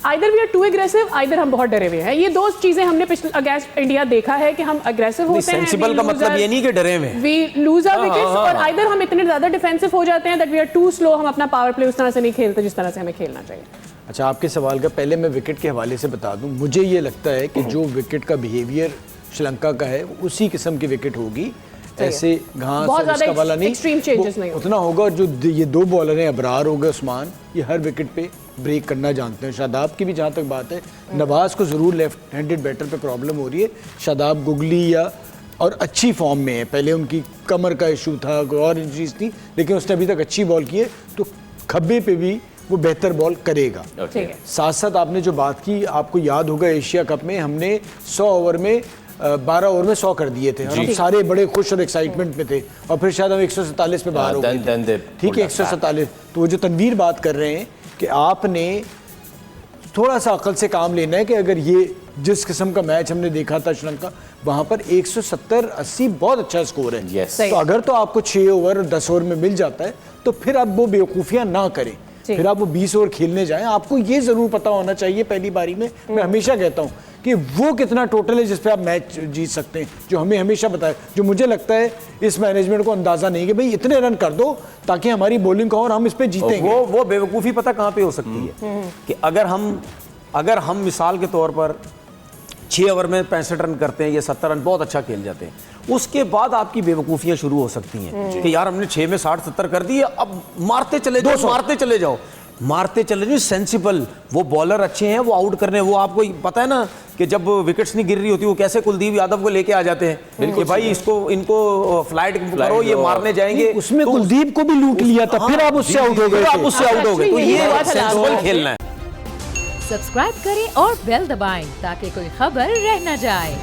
Either we are too aggressive, either हम बहुत डरे हुए हैं। ये दो चीजें हमने पिछले अगेंस्ट इंडिया देखा है कि हम अग्रेसिव होते हैं, सेंसिबल का मतलब ये नहीं कि डरे हुए, वी लूज आवर विकेट्स, और आइदर हम इतने ज्यादा डिफेंसिव हो जाते हैं that we are too slow, हम अपना पावर प्ले उस तरह से नहीं खेलते जिस तरह से हमें खेलना चाहिए। अच्छा, आपके सवाल का पहले मैं विकेट के हवाले से बता दूं, मुझे ये लगता है कि जो विकेट का बिहेवियर श्रीलंका का है उसी किस्म की विकेट होगी, ऐसे घास और उसका वाला नहीं, एक्सट्रीम चेंजेस नहीं उतना होगा। जो ये दो बॉलर हैं, अबरार हो गए, उस्मान, ये हर विकेट पे ब्रेक करना जानते हैं। शादाब की भी जहाँ तक बात है, नवाज को ज़रूर लेफ्ट हैंडेड बैटर पे प्रॉब्लम हो रही है। शादाब गुगली या और अच्छी फॉर्म में है, पहले उनकी कमर का इशू था, कोई और इंजरीज थी, लेकिन उसने अभी तक अच्छी बॉल की है, तो खब्बे पे भी वो बेहतर बॉल करेगा। साथ साथ आपने जो बात की, आपको याद होगा एशिया कप में हमने 100 ओवर में 12 ओवर में 100 कर दिए थे और हम सारे बड़े खुश और एक्साइटमेंट में थे, और फिर शायद हम 147 पे बाहर हो गए, ठीक है 147। तो वो जो तनवीर बात कर रहे हैं कि आपने थोड़ा सा अकल से काम लेना है कि अगर ये जिस किस्म का मैच हमने देखा था श्रीलंका, वहाँ पर 170-80 बहुत अच्छा स्कोर है। तो अगर तो आपको 6 ओवर 10 ओवर में मिल जाता है तो फिर आप वो बेवकूफ़ियाँ ना करें, फिर आप वो 20 ओवर खेलने जाएं। आपको ये ज़रूर पता होना चाहिए पहली बारी में, मैं हमेशा कहता हूँ कि वो कितना टोटल है जिस पे आप मैच जीत सकते हैं, जो हमें हमेशा पता है, जो मुझे लगता है इस मैनेजमेंट को अंदाज़ा नहीं कि भाई इतने रन कर दो ताकि हमारी बॉलिंग का और हम इस पे जीतेंगे। वो बेवकूफ़ी पता कहाँ पे हो सकती है कि अगर हम मिसाल के तौर पर 6 ओवर में 65 रन करते हैं या 70 रन, बहुत अच्छा खेल जाते हैं, उसके बाद आपकी बेवकूफ़ियाँ शुरू हो सकती हैं कि यार हमने 6 में 60-70 कर दिए, अब मारते चले जाओ, मारते चले जाओ। सेंसिबल, वो बॉलर अच्छे हैं, वो आउट करने, वो आपको पता है ना कि जब विकेट्स नहीं गिर रही होती, वो कैसे कुलदीप यादव को लेके आ जाते हैं कि भाई इनको फ्लाइट करो, ये मारने जाएंगे। उसमें कुलदीप को भी लूट लिया था, फिर आप उससे आउट हो गए, तो ये सेंसिबल खेलना है। सब्सक्राइब करें और बेल दबाएं ताकि कोई खबर रह न जाए।